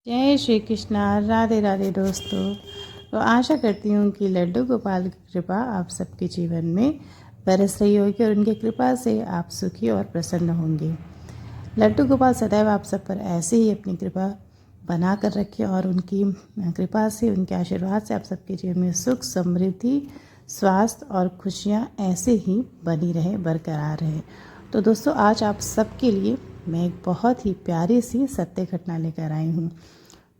जय श्री कृष्णा। राधे राधे दोस्तों। तो आशा करती हूँ कि लड्डू गोपाल की कृपा आप सबके जीवन में बरस रही होगी और उनकी कृपा से आप सुखी और प्रसन्न होंगे। लड्डू गोपाल सदैव आप सब पर ऐसे ही अपनी कृपा बना कर रखे और उनकी कृपा से, उनके आशीर्वाद से आप सबके जीवन में सुख, समृद्धि, स्वास्थ्य और खुशियाँ ऐसे ही बनी रहे, बरकरार रहे। तो दोस्तों, आज आप सबके लिए मैं एक बहुत ही प्यारी सी सत्य घटना लेकर आई हूँ।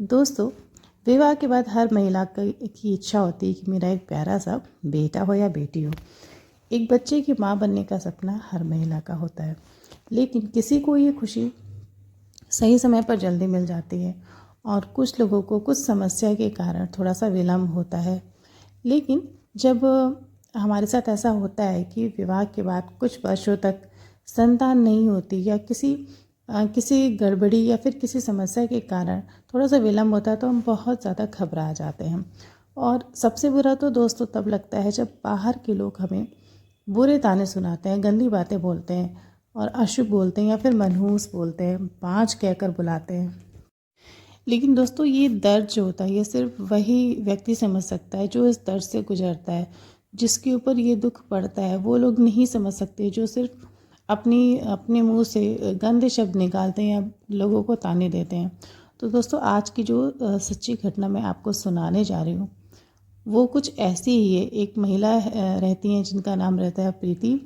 दोस्तों, विवाह के बाद हर महिला की इच्छा होती है कि मेरा एक प्यारा सा बेटा हो या बेटी हो। एक बच्चे की माँ बनने का सपना हर महिला का होता है, लेकिन किसी को ये खुशी सही समय पर जल्दी मिल जाती है और कुछ लोगों को कुछ समस्या के कारण थोड़ा सा विलम्ब होता है। लेकिन जब हमारे साथ ऐसा होता है कि विवाह के बाद कुछ वर्षों तक संतान नहीं होती या किसी गड़बड़ी या फिर किसी समस्या के कारण थोड़ा सा विलम्ब होता है, तो हम बहुत ज़्यादा घबरा जाते हैं। और सबसे बुरा तो दोस्तों तब लगता है जब बाहर के लोग हमें बुरे ताने सुनाते हैं, गंदी बातें बोलते हैं और अशुभ बोलते हैं या फिर मनहूस बोलते हैं, बाँझ कहकर बुलाते हैं। लेकिन दोस्तों, ये दर्द जो होता है ये सिर्फ वही व्यक्ति समझ सकता है जो इस दर्द से गुजरता है। जिसके ऊपर ये दुख पड़ता है वो लोग नहीं समझ सकते, जो सिर्फ अपने मुंह से गंदे शब्द निकालते हैं या लोगों को ताने देते हैं। तो दोस्तों, आज की जो सच्ची घटना मैं आपको सुनाने जा रही हूँ वो कुछ ऐसी ही है। एक महिला रहती हैं जिनका नाम रहता है प्रीति।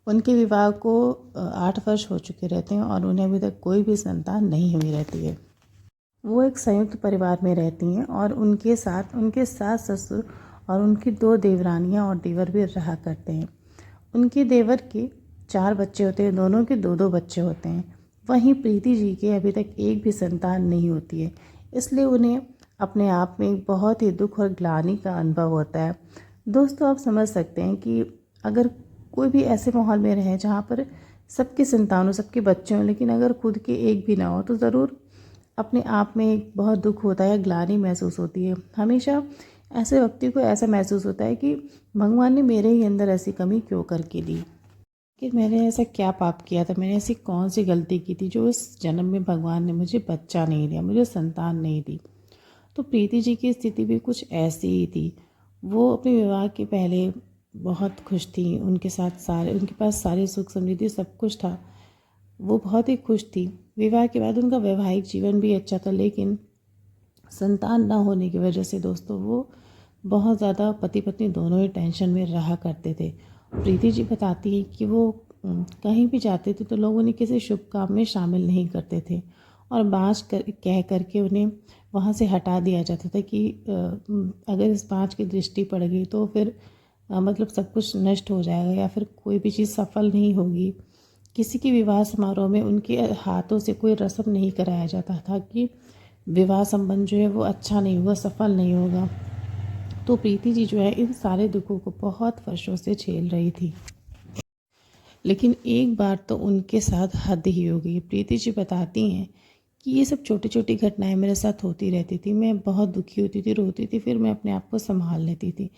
उनके विवाह को 8 वर्ष हो चुके रहते हैं और उन्हें अभी तक कोई भी संतान नहीं हुई रहती है। वो एक संयुक्त परिवार में रहती हैं और उनके साथ उनके सास ससुर और उनकी 2 देवरानियां और देवर भी रहा करते हैं। उनके देवर के 4 बच्चे होते हैं, दोनों के 2-2 बच्चे होते हैं। वहीं प्रीति जी के अभी तक एक भी संतान नहीं होती है, इसलिए उन्हें अपने आप में एक बहुत ही दुख और ग्लानि का अनुभव होता है। दोस्तों, आप समझ सकते हैं कि अगर कोई भी ऐसे माहौल में रहे जहाँ पर सबकी संतान हो, सबके बच्चे हों, लेकिन अगर खुद के एक भी ना हो तो ज़रूर अपने आप में एक बहुत दुख होता है, ग्लानि महसूस होती है। हमेशा ऐसे व्यक्ति को ऐसा महसूस होता है कि भगवान ने मेरे ही अंदर ऐसी कमी क्यों करके दी, कि मैंने ऐसा क्या पाप किया था, मैंने ऐसी कौन सी गलती की थी जो इस जन्म में भगवान ने मुझे बच्चा नहीं दिया, मुझे संतान नहीं दी। तो प्रीति जी की स्थिति भी कुछ ऐसी ही थी। वो अपने विवाह के पहले बहुत खुश थी, उनके पास सारी सुख समृद्धि सब कुछ था। वो बहुत ही खुश थी। विवाह के बाद उनका वैवाहिक जीवन भी अच्छा था, लेकिन संतान ना होने की वजह से दोस्तों वो बहुत ज़्यादा पति पत्नी दोनों ही टेंशन में रहा करते थे। प्रीति जी बताती हैं कि वो कहीं भी जाते थे तो लोग उन्हें किसी शुभ काम में शामिल नहीं करते थे और कह करके उन्हें वहाँ से हटा दिया जाता था कि अगर इस बाँझ की दृष्टि पड़ गई तो फिर मतलब सब कुछ नष्ट हो जाएगा या फिर कोई भी चीज़ सफल नहीं होगी। किसी के विवाह समारोह में उनके हाथों से कोई रस्म नहीं कराया जाता था कि विवाह संबंध जो है वो अच्छा नहीं होगा, सफल नहीं होगा। तो प्रीति जी जो है इन सारे दुखों को बहुत वर्षों से झेल रही थी, लेकिन एक बार तो उनके साथ हद ही हो गई। प्रीति जी बताती हैं कि ये सब छोटी छोटी घटनाएं मेरे साथ होती रहती थी, मैं बहुत दुखी होती थी, रोती थी, फिर मैं अपने आप को संभाल लेती थी।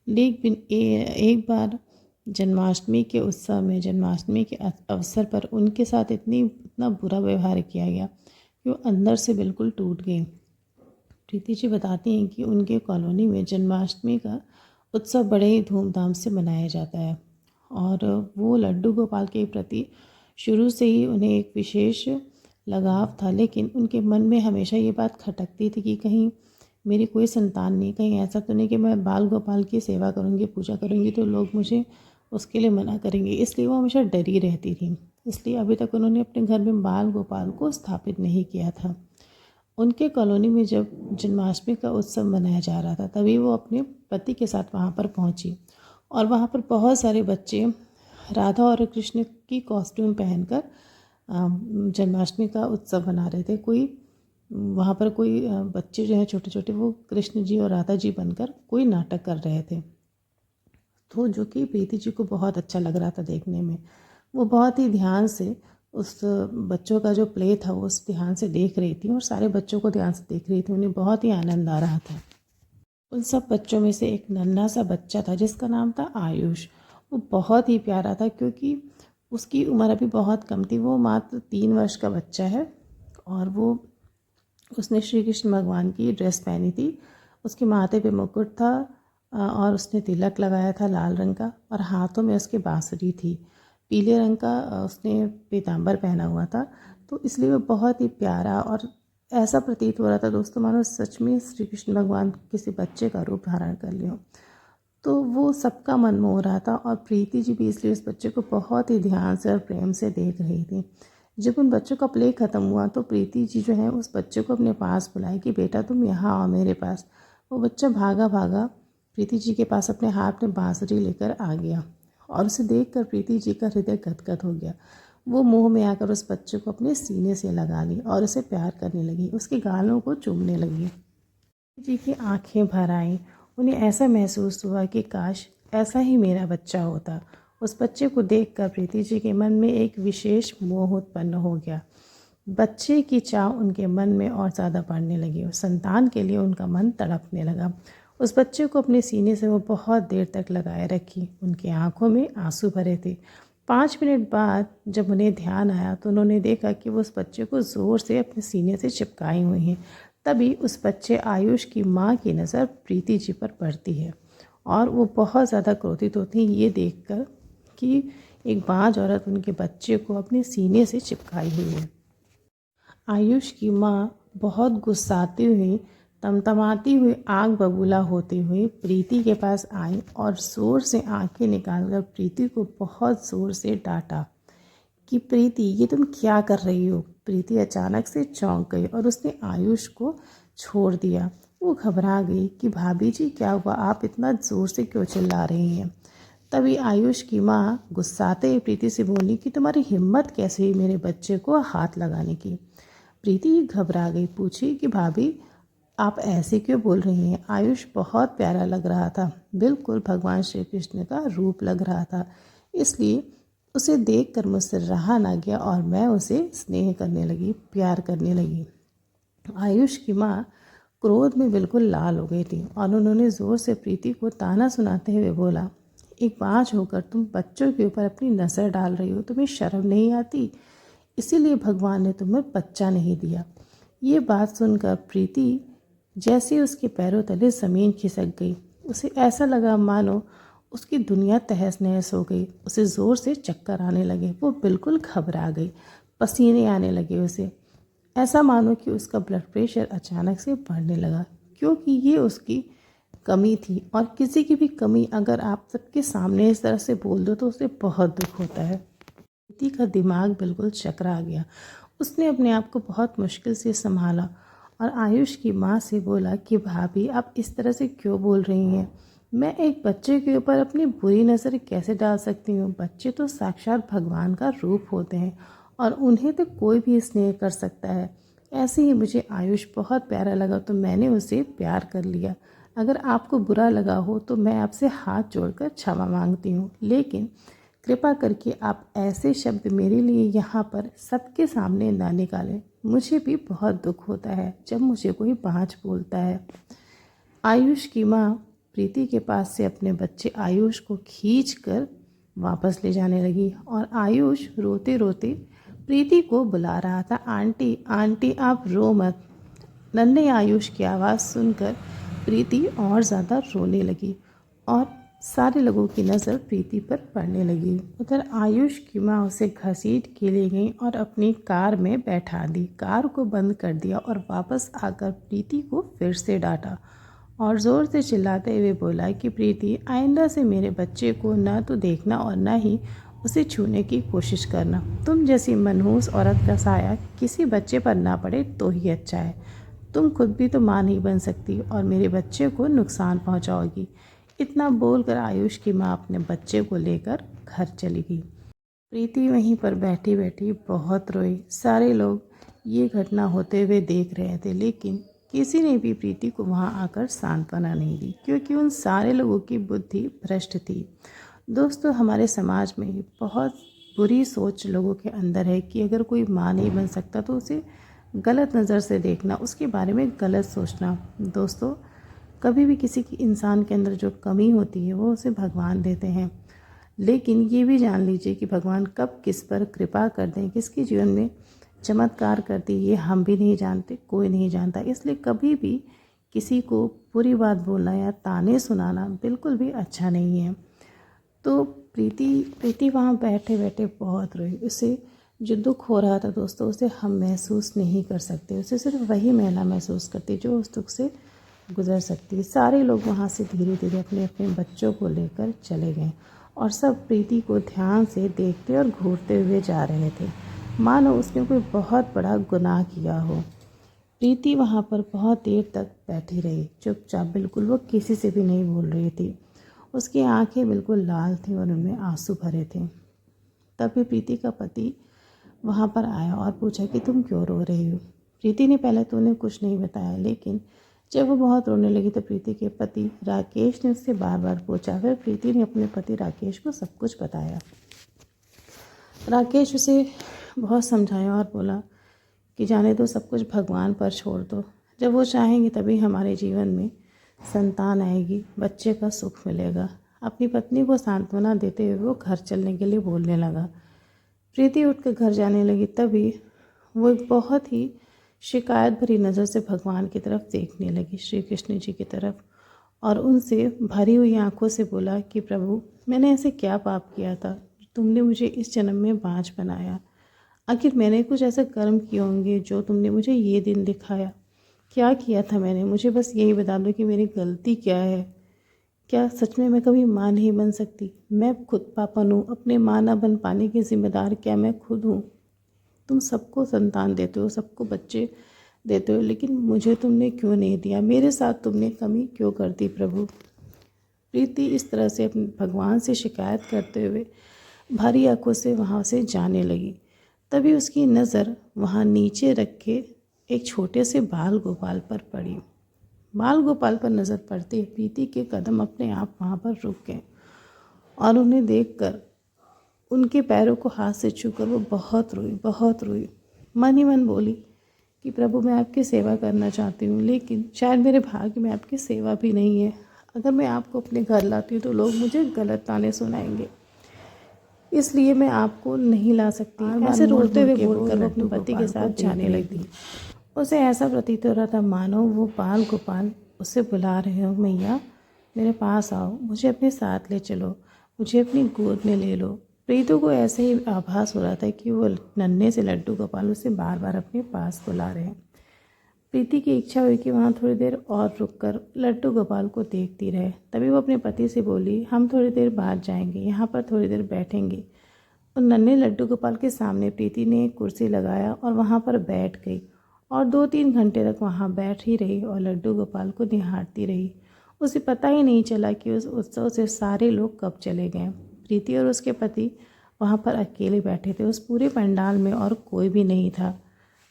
लेकिन एक बार जन्माष्टमी के उत्सव में, जन्माष्टमी के अवसर पर उनके साथ इतना बुरा व्यवहार किया गया कि वो अंदर से बिल्कुल टूट गई। प्रीति जी बताती हैं कि उनके कॉलोनी में जन्माष्टमी का उत्सव बड़े ही धूमधाम से मनाया जाता है और वो लड्डू गोपाल के प्रति शुरू से ही उन्हें एक विशेष लगाव था। लेकिन उनके मन में हमेशा ये बात खटकती थी कि कहीं मेरी कोई संतान नहीं, कहीं ऐसा तो नहीं कि मैं बाल गोपाल की सेवा करूँगी, पूजा करूँगी तो लोग मुझे उसके लिए मना करेंगे। इसलिए वो हमेशा डरी रहती थी। इसलिए अभी तक उन्होंने अपने घर में बाल गोपाल को स्थापित नहीं किया था। उनके कॉलोनी में जब जन्माष्टमी का उत्सव मनाया जा रहा था तभी वो अपने पति के साथ वहाँ पर पहुँची और वहाँ पर बहुत सारे बच्चे राधा और कृष्ण की कॉस्ट्यूम पहनकर जन्माष्टमी का उत्सव मना रहे थे। वहाँ पर कोई बच्चे जो हैं छोटे छोटे, वो कृष्ण जी और राधा जी बनकर कोई नाटक कर रहे थे, तो जो कि प्रीति जी को बहुत अच्छा लग रहा था देखने में। वो बहुत ही ध्यान से उस बच्चों का जो प्ले था वो उस ध्यान से देख रही थी और सारे बच्चों को ध्यान से देख रही थी। उन्हें बहुत ही आनंद आ रहा था। उन सब बच्चों में से एक नन्हा सा बच्चा था जिसका नाम था आयुष। वो बहुत ही प्यारा था क्योंकि उसकी उम्र अभी बहुत कम थी, वो मात्र 3 वर्ष का बच्चा है और वो उसने श्री कृष्ण भगवान की ड्रेस पहनी थी, उसके माथे पे मुकुट था और उसने तिलक लगाया था लाल रंग का, और हाथों में उसके बांसुरी थी। पीले रंग का उसने पीताम्बर पहना हुआ था। तो इसलिए वो बहुत ही प्यारा, और ऐसा प्रतीत हो रहा था दोस्तों मानो सच में श्री कृष्ण भगवान किसी बच्चे का रूप धारण कर लियो। तो वो सबका मन मोह रहा था, और प्रीति जी भी इसलिए उस बच्चे को बहुत ही ध्यान से और प्रेम से देख रही थी। जब उन बच्चों का प्ले ख़त्म हुआ तो प्रीति जी जो है उस बच्चे को अपने पास बुलाई कि बेटा तुम यहाँ आओ मेरे पास। वो बच्चा भागा भागा प्रीति जी के पास अपने हाथ में बांसुरी लेकर आ गया, और उसे देखकर प्रीति जी का हृदय गदगद हो गया। वो मोह में आकर उस बच्चे को अपने सीने से लगा ली और उसे प्यार करने लगी, उसके गालों को चूमने लगी। जी की आंखें भर आईं। उन्हें ऐसा महसूस हुआ कि काश ऐसा ही मेरा बच्चा होता। उस बच्चे को देखकर प्रीति जी के मन में एक विशेष मोह उत्पन्न हो गया। बच्चे की चाह उनके मन में और ज़्यादा बढ़ने लगी और संतान के लिए उनका मन तड़पने लगा। उस बच्चे को अपने सीने से वो बहुत देर तक लगाए रखी। उनकी आंखों में आंसू भरे थे। 5 मिनट बाद जब उन्हें ध्यान आया तो उन्होंने देखा कि वो उस बच्चे को ज़ोर से अपने सीने से चिपकाई हुई हैं। तभी उस बच्चे आयुष की माँ की नज़र प्रीति जी पर पड़ती है, और वो बहुत ज़्यादा क्रोधित होती हैं ये देखकर कि एक बाँझ औरत उनके बच्चे को अपने सीने से चिपकाई हुई है। आयुष की माँ बहुत गुस्साती हुई, तमतमाती हुई, आग बबूला होती हुई प्रीति के पास आई और ज़ोर से आंखें निकालकर प्रीति को बहुत ज़ोर से डांटा कि प्रीति ये तुम क्या कर रही हो। प्रीति अचानक से चौंक गई और उसने आयुष को छोड़ दिया। वो घबरा गई कि भाभी जी क्या हुआ, आप इतना ज़ोर से क्यों चिल्ला रही हैं। तभी आयुष की माँ गुस्साते हुए प्रीति से बोली कि तुम्हारी हिम्मत कैसे हुई मेरे बच्चे को हाथ लगाने की। प्रीति घबरा गई, पूछी कि भाभी आप ऐसे क्यों बोल रही हैं। आयुष बहुत प्यारा लग रहा था, बिल्कुल भगवान श्री कृष्ण का रूप लग रहा था, इसलिए उसे देखकर मुझसे रहा ना गया और मैं उसे स्नेह करने लगी, प्यार करने लगी। आयुष की माँ क्रोध में बिल्कुल लाल हो गई थी और उन्होंने ज़ोर से प्रीति को ताना सुनाते हुए बोला, एक बाँझ होकर तुम बच्चों के ऊपर अपनी नज़र डाल रही हो, तुम्हें शर्म नहीं आती। इसीलिए भगवान ने तुम्हें बच्चा नहीं दिया। ये बात सुनकर प्रीति जैसे उसके पैरों तले ज़मीन खिसक गई। उसे ऐसा लगा मानो उसकी दुनिया तहस नहस हो गई। उसे ज़ोर से चक्कर आने लगे, वो बिल्कुल घबरा गई, पसीने आने लगे उसे। ऐसा मानो कि उसका ब्लड प्रेशर अचानक से बढ़ने लगा, क्योंकि ये उसकी कमी थी, और किसी की भी कमी अगर आप सबके सामने इस तरह से बोल दो तो उसे बहुत दुख होता है। प्रीति का दिमाग बिल्कुल चकरा गया। उसने अपने आप को बहुत मुश्किल से संभाला और आयुष की माँ से बोला कि भाभी आप इस तरह से क्यों बोल रही हैं। मैं एक बच्चे के ऊपर अपनी बुरी नज़र कैसे डाल सकती हूँ। बच्चे तो साक्षात भगवान का रूप होते हैं और उन्हें तो कोई भी स्नेह कर सकता है। ऐसे ही मुझे आयुष बहुत प्यारा लगा तो मैंने उसे प्यार कर लिया। अगर आपको बुरा लगा हो तो मैं आपसे हाथ जोड़कर क्षमा मांगती हूँ, लेकिन कृपा करके आप ऐसे शब्द मेरे लिए यहाँ पर सबके सामने ना निकालें। मुझे भी बहुत दुख होता है जब मुझे कोई बाँझ बोलता है। आयुष की माँ प्रीति के पास से अपने बच्चे आयुष को खींचकर वापस ले जाने लगी और आयुष रोते रोते प्रीति को बुला रहा था, आंटी आंटी आप रो मत। नन्हे आयुष की आवाज़ सुनकर प्रीति और ज़्यादा रोने लगी और सारे लोगों की नज़र प्रीति पर पड़ने लगी। उधर आयुष की माँ उसे घसीट के ले गई और अपनी कार में बैठा दी, कार को बंद कर दिया और वापस आकर प्रीति को फिर से डांटा और ज़ोर से चिल्लाते हुए बोला कि प्रीति आइंदा से मेरे बच्चे को ना तो देखना और ना ही उसे छूने की कोशिश करना। तुम जैसी मनहूस औरत का साया किसी बच्चे पर ना पड़े तो ही अच्छा है। तुम खुद भी तो माँ नहीं बन सकती और मेरे बच्चे को नुकसान पहुँचाओगी। इतना बोलकर आयुष की माँ अपने बच्चे को लेकर घर चली गई। प्रीति वहीं पर बैठी बैठी बहुत रोई। सारे लोग ये घटना होते हुए देख रहे थे, लेकिन किसी ने भी प्रीति को वहाँ आकर सांत्वना नहीं दी, क्योंकि उन सारे लोगों की बुद्धि भ्रष्ट थी। दोस्तों, हमारे समाज में बहुत बुरी सोच लोगों के अंदर है कि अगर कोई माँ नहीं बन सकता तो उसे गलत नज़र से देखना, उसके बारे में गलत सोचना। दोस्तों, कभी भी किसी की इंसान के अंदर जो कमी होती है वो उसे भगवान देते हैं, लेकिन ये भी जान लीजिए कि भगवान कब किस पर कृपा कर दें, किसके जीवन में चमत्कार करती ये हम भी नहीं जानते, कोई नहीं जानता। इसलिए कभी भी किसी को बुरी बात बोलना या ताने सुनाना बिल्कुल भी अच्छा नहीं है। तो प्रीति वहाँ बैठे बैठे बहुत रोई। उसे जो दुख हो रहा था दोस्तों, उसे हम महसूस नहीं कर सकते। उसे सिर्फ वही महिला महसूस करती जो उस दुख से गुजर सकती। सारे लोग वहाँ से धीरे धीरे अपने अपने बच्चों को लेकर चले गए और सब प्रीति को ध्यान से देखते और घूरते हुए जा रहे थे, मानो उसने कोई बहुत बड़ा गुनाह किया हो। प्रीति वहाँ पर बहुत देर तक बैठी रही, चुपचाप, बिल्कुल वो किसी से भी नहीं बोल रही थी। उसकी आंखें बिल्कुल लाल थीं और उनमें आंसू भरे थे। तभी प्रीति का पति वहाँ पर आया और पूछा कि तुम क्यों रो रही हो। प्रीति ने पहले तो उन्हें कुछ नहीं बताया, लेकिन जब वो बहुत रोने लगी तो प्रीति के पति राकेश ने उससे बार बार पूछा। फिर प्रीति ने अपने पति राकेश को सब कुछ बताया। राकेश उसे बहुत समझाया और बोला कि जाने दो, सब कुछ भगवान पर छोड़ दो। जब वो चाहेंगे तभी हमारे जीवन में संतान आएगी, बच्चे का सुख मिलेगा। अपनी पत्नी को सांत्वना देते हुए वो घर चलने के लिए बोलने लगा। प्रीति उठकर घर जाने लगी। तभी वो एक बहुत ही शिकायत भरी नज़र से भगवान की तरफ देखने लगी, श्री कृष्ण जी की तरफ, और उनसे भरी हुई आंखों से बोला कि प्रभु, मैंने ऐसे क्या पाप किया था, तुमने मुझे इस जन्म में बाँझ बनाया। आखिर मैंने कुछ ऐसे कर्म किए होंगे जो तुमने मुझे ये दिन दिखाया। क्या किया था मैंने, मुझे बस यही बता दो कि मेरी गलती क्या है। क्या सच में मैं कभी माँ नहीं बन सकती? मैं खुद पापन हूँ, अपने माँ ना बन पाने की जिम्मेदार क्या मैं खुद हूँ? तुम सबको संतान देते हो, सबको बच्चे देते हो, लेकिन मुझे तुमने क्यों नहीं दिया? मेरे साथ तुमने कमी क्यों कर दी प्रभु? प्रीति इस तरह से अपने भगवान से शिकायत करते हुए भारी आंखों से वहाँ से जाने लगी। तभी उसकी नज़र वहाँ नीचे रखे एक छोटे से बाल गोपाल पर पड़ी। बाल गोपाल पर नज़र पड़ते प्रीति के कदम अपने आप वहाँ पर रुक गए और उन्हें देखकर उनके पैरों को हाथ से छूकर वो बहुत रोई। मन ही मन बोली कि प्रभु, मैं आपकी सेवा करना चाहती हूँ, लेकिन शायद मेरे भाग्य में आपकी सेवा भी नहीं है। अगर मैं आपको अपने घर लाती हूँ तो लोग मुझे गलत ताने सुनाएंगे, इसलिए मैं आपको नहीं ला सकती। ऐसे रोते हुए बोलकर वो अपने पति के साथ जाने लगी। उसे ऐसा प्रतीत हो रहा था मानो वो बाल गोपाल उसे बुला रहे हो, मैया मेरे पास आओ, मुझे अपने साथ ले चलो, मुझे अपनी गोद में ले लो। प्रीतु को ऐसे ही आभास हो रहा था कि वो नन्हे से लड्डू गोपाल उसे बार बार अपने पास बुला रहे हैं। प्रीति की इच्छा हुई कि वहाँ थोड़ी देर और रुककर लड्डू गोपाल को देखती रहे। तभी वो अपने पति से बोली, हम थोड़ी देर बाद जाएंगे, यहाँ पर थोड़ी देर बैठेंगे। उन नन्हे लड्डू गोपाल के सामने प्रीति ने एक कुर्सी लगाया और वहाँ पर बैठ गई और 2-3 घंटे तक वहाँ बैठ ही रही और लड्डू गोपाल को निहारती रही। उसे पता ही नहीं चला कि उस उत्सव से सारे लोग कब चले गए। प्रीति और उसके पति वहाँ पर अकेले बैठे थे उस पूरे पंडाल में, और कोई भी नहीं था।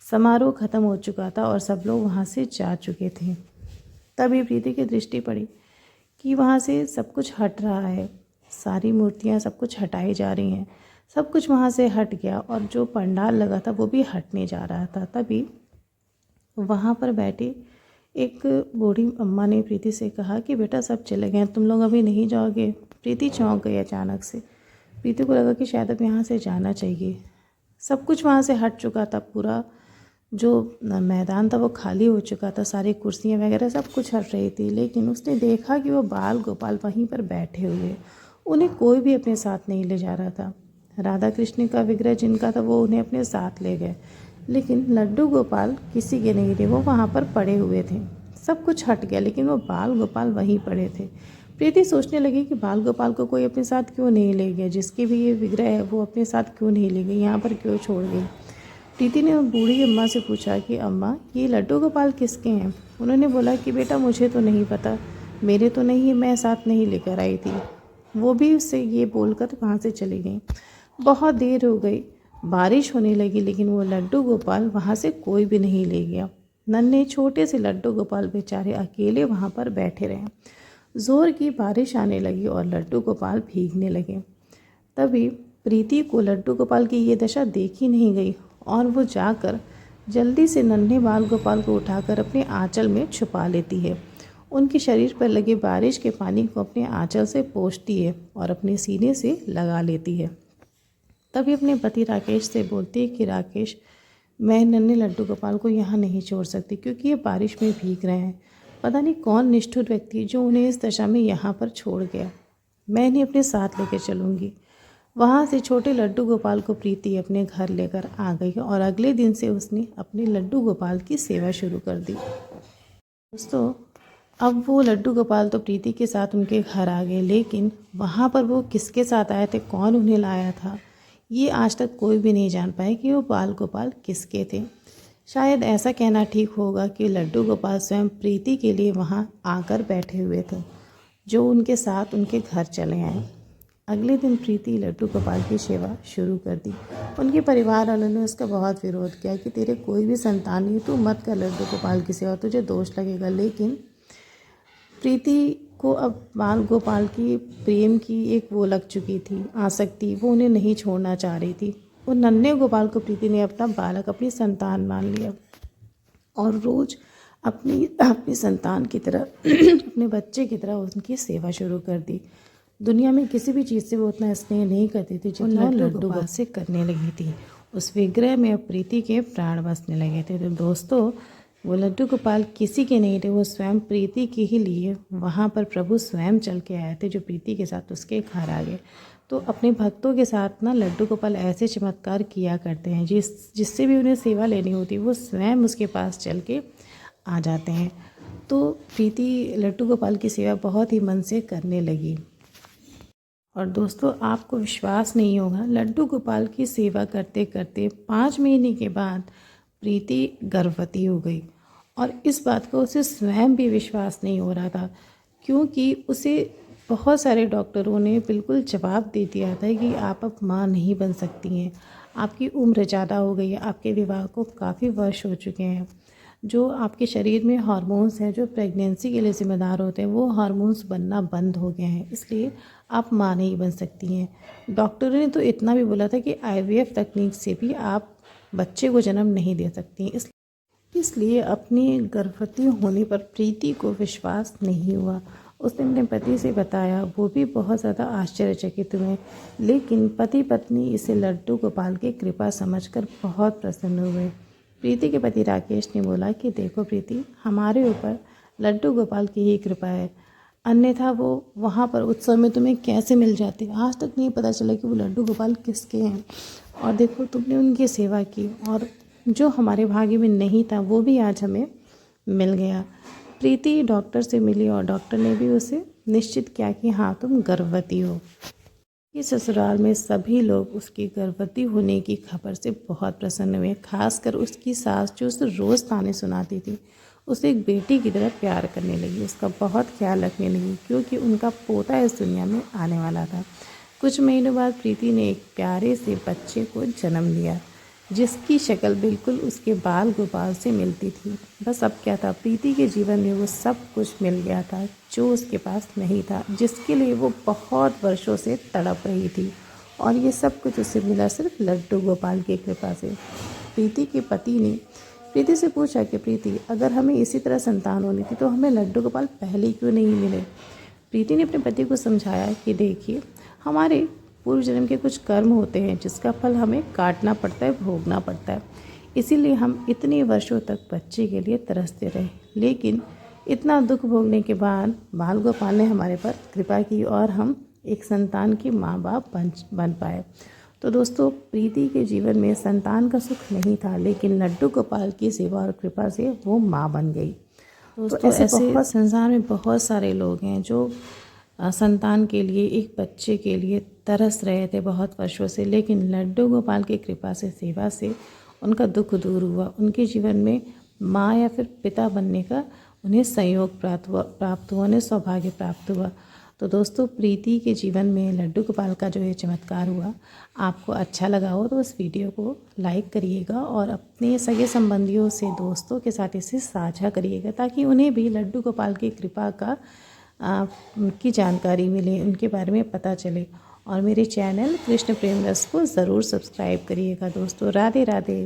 समारोह खत्म हो चुका था और सब लोग वहाँ से जा चुके थे। तभी प्रीति की दृष्टि पड़ी कि वहाँ से सब कुछ हट रहा है, सारी मूर्तियाँ, सब कुछ हटाई जा रही हैं। सब कुछ वहाँ से हट गया और जो पंडाल लगा था वो भी हटने जा रहा था। तभी वहाँ पर बैठी एक बूढ़ी अम्मा ने प्रीति से कहा कि बेटा, सब चले गए, तुम लोग अभी नहीं जाओगे? प्रीति चौंक गई अचानक से। प्रीति को लगा कि शायद अब यहाँ से जाना चाहिए। सब कुछ वहाँ से हट चुका था, पूरा जो मैदान था वो खाली हो चुका था, सारी कुर्सियाँ वगैरह सब कुछ हट रही थी। लेकिन उसने देखा कि वो बाल गोपाल वहीं पर बैठे हुए, उन्हें कोई भी अपने साथ नहीं ले जा रहा था। राधा कृष्ण का विग्रह जिनका था वो उन्हें अपने साथ ले गए, लेकिन लड्डू गोपाल किसी के नहीं थे, वो वहाँ पर पड़े हुए थे। सब कुछ हट गया लेकिन वो बाल गोपाल वहीं पड़े थे। प्रीति सोचने लगी कि बाल गोपाल को कोई अपने साथ क्यों नहीं ले गया, जिसके भी ये विग्रह है वो अपने साथ क्यों नहीं ले गई, यहाँ पर क्यों छोड़ गई। प्रीति ने बूढ़ी अम्मा से पूछा कि अम्मा, ये लड्डू गोपाल किसके हैं? उन्होंने बोला कि बेटा, मुझे तो नहीं पता, मेरे तो नहीं, मैं साथ नहीं लेकर आई थी। वो भी उससे ये बोलकर वहाँ से चली गई। बहुत देर हो गई, बारिश होने लगी, लेकिन वो लड्डू गोपाल वहाँ से कोई भी नहीं ले गया। नन्हे छोटे से लड्डू गोपाल बेचारे अकेले वहाँ पर बैठे रहे। ज़ोर की बारिश आने लगी और लड्डू गोपाल भीगने लगे। तभी प्रीति को लड्डू गोपाल की ये दशा देखी नहीं गई और वो जाकर जल्दी से नन्हे बाल गोपाल को उठाकर अपने आंचल में छुपा लेती है। उनके शरीर पर लगे बारिश के पानी को अपने आंचल से पोंछती है और अपने सीने से लगा लेती है। तभी अपने पति राकेश से बोलती है कि राकेश, मैं नन्हे लड्डू गोपाल को यहाँ नहीं छोड़ सकती क्योंकि ये बारिश में भीग रहे हैं। पता नहीं कौन निष्ठुर व्यक्ति जो उन्हें इस दशा में यहाँ पर छोड़ गया। मैं इन्हें अपने साथ लेकर चलूँगी। वहाँ से छोटे लड्डू गोपाल को प्रीति अपने घर लेकर आ गई और अगले दिन से उसने अपने लड्डू गोपाल की सेवा शुरू कर दी। दोस्तों, अब वो लड्डू गोपाल तो प्रीति के साथ उनके घर आ गए, लेकिन वहाँ पर वो किसके साथ आए थे, कौन उन्हें लाया था, ये आज तक कोई भी नहीं जान पाए कि वो बाल गोपाल किसके थे। शायद ऐसा कहना ठीक होगा कि लड्डू गोपाल स्वयं प्रीति के लिए वहाँ आकर बैठे हुए थे, जो उनके साथ उनके घर चले आए। अगले दिन प्रीति लड्डू गोपाल की सेवा शुरू कर दी। उनके परिवार वालों ने उसका बहुत विरोध किया कि तेरे कोई भी संतान नहीं, तू मत कर लड्डू गोपाल की सेवा, तुझे दोष लगेगा। लेकिन प्रीति को अब बाल गोपाल की प्रेम की एक वो लग चुकी थी आसक्ति, वो उन्हें नहीं छोड़ना चाह रही थी। वो नन्हे गोपाल को प्रीति ने अपना बालक, अपनी संतान मान लिया और रोज़ अपनी संतान की तरह अपने बच्चे की तरह उनकी सेवा शुरू कर दी। दुनिया में किसी भी चीज़ से वो उतना स्नेह नहीं करती थी जितना लड्डू गोपाल से करने लगी थी। उस विग्रह में अब प्रीति के प्राण बसने लगे थे। तो दोस्तों, वो लड्डू गोपाल किसी के नहीं थे, वो स्वयं प्रीति के ही लिए वहाँ पर प्रभु स्वयं चल के आए थे, जो प्रीति के साथ उसके घर आ गए। तो अपने भक्तों के साथ ना लड्डू गोपाल ऐसे चमत्कार किया करते हैं जिससे भी उन्हें सेवा लेनी होती वो स्वयं उसके पास चल के आ जाते हैं। तो प्रीति लड्डू गोपाल की सेवा बहुत ही मन से करने लगी। और दोस्तों, आपको विश्वास नहीं होगा, लड्डू गोपाल की सेवा करते करते 5 महीने के बाद प्रीति गर्भवती हो गई। और इस बात को उसे स्वयं भी विश्वास नहीं हो रहा था, क्योंकि उसे बहुत सारे डॉक्टरों ने बिल्कुल जवाब दे दिया था कि आप अब माँ नहीं बन सकती हैं, आपकी उम्र ज़्यादा हो गई है, आपके विवाह को काफ़ी वर्ष हो चुके हैं, जो आपके शरीर में हार्मोन्स हैं जो प्रेगनेंसी के लिए ज़िम्मेदार होते हैं वो हार्मोन्स बनना बंद हो गए हैं, इसलिए आप माँ नहीं बन सकती हैं। डॉक्टरों ने तो इतना भी बोला था कि IVF तकनीक से भी आप बच्चे को जन्म नहीं दे सकती। इसलिए अपनी गर्भवती होने पर प्रीति को विश्वास नहीं हुआ। उसने अपने पति से बताया, वो भी बहुत ज़्यादा आश्चर्यचकित हुए, लेकिन पति पत्नी इसे लड्डू गोपाल की कृपा समझकर बहुत प्रसन्न हुए। प्रीति के पति राकेश ने बोला कि देखो प्रीति, हमारे ऊपर लड्डू गोपाल की ही कृपा है, अन्यथा वो वहाँ पर उत्सव में तुम्हें कैसे मिल जाते, आज तक नहीं पता चला कि वो लड्डू गोपाल किसके हैं। और देखो, तुमने उनकी सेवा की और जो हमारे भाग्य में नहीं था वो भी आज हमें मिल गया। प्रीति डॉक्टर से मिली और डॉक्टर ने भी उसे निश्चित किया कि हाँ, तुम गर्भवती हो। इस ससुराल में सभी लोग उसकी गर्भवती होने की खबर से बहुत प्रसन्न हुए, खासकर उसकी सास जो उसे रोज़ ताने सुनाती थी। उसे एक बेटी की तरह प्यार करने लगी, उसका बहुत ख्याल रखने लगी, क्योंकि उनका पोता इस दुनिया में आने वाला था। कुछ महीनों बाद प्रीति ने एक प्यारे से बच्चे को जन्म दिया, जिसकी शक्ल बिल्कुल उसके बाल गोपाल से मिलती थी। बस अब क्या था, प्रीति के जीवन में वो सब कुछ मिल गया था जो उसके पास नहीं था, जिसके लिए वो बहुत वर्षों से तड़प रही थी। और ये सब कुछ उसे मिला सिर्फ लड्डू गोपाल की कृपा से। प्रीति के पति ने प्रीति से पूछा कि प्रीति, अगर हमें इसी तरह संतान होनी थी तो हमें लड्डू गोपाल पहले क्यों नहीं मिले। प्रीति ने अपने पति को समझाया कि देखिए, हमारे पूर्व जन्म के कुछ कर्म होते हैं जिसका फल हमें काटना पड़ता है, भोगना पड़ता है, इसीलिए हम इतने वर्षों तक बच्चे के लिए तरसते रहे। लेकिन इतना दुख भोगने के बाद बाल गोपाल ने हमारे पर कृपा की और हम एक संतान की माँ बाप बन पाए। तो दोस्तों, प्रीति के जीवन में संतान का सुख नहीं था, लेकिन लड्डू गोपाल की सेवा और कृपा से वो माँ बन गई। दोस्तों, ऐसे बहुत संसार में बहुत सारे लोग हैं जो संतान के लिए, एक बच्चे के लिए तरस रहे थे बहुत वर्षों से, लेकिन लड्डू गोपाल की कृपा से, सेवा से उनका दुख दूर हुआ। उनके जीवन में माँ या फिर पिता बनने का उन्हें संयोग प्राप्त हुआ, उन्हें सौभाग्य प्राप्त हुआ। तो दोस्तों, प्रीति के जीवन में लड्डू गोपाल का जो ये चमत्कार हुआ, आपको अच्छा लगा हो तो उस वीडियो को लाइक करिएगा और अपने सगे संबंधियों से, दोस्तों के साथ इसे साझा करिएगा, ताकि उन्हें भी लड्डू गोपाल की कृपा की जानकारी मिले, उनके बारे में पता चले। और मेरे चैनल कृष्ण प्रेम रस को ज़रूर सब्सक्राइब करिएगा। दोस्तों, राधे राधे।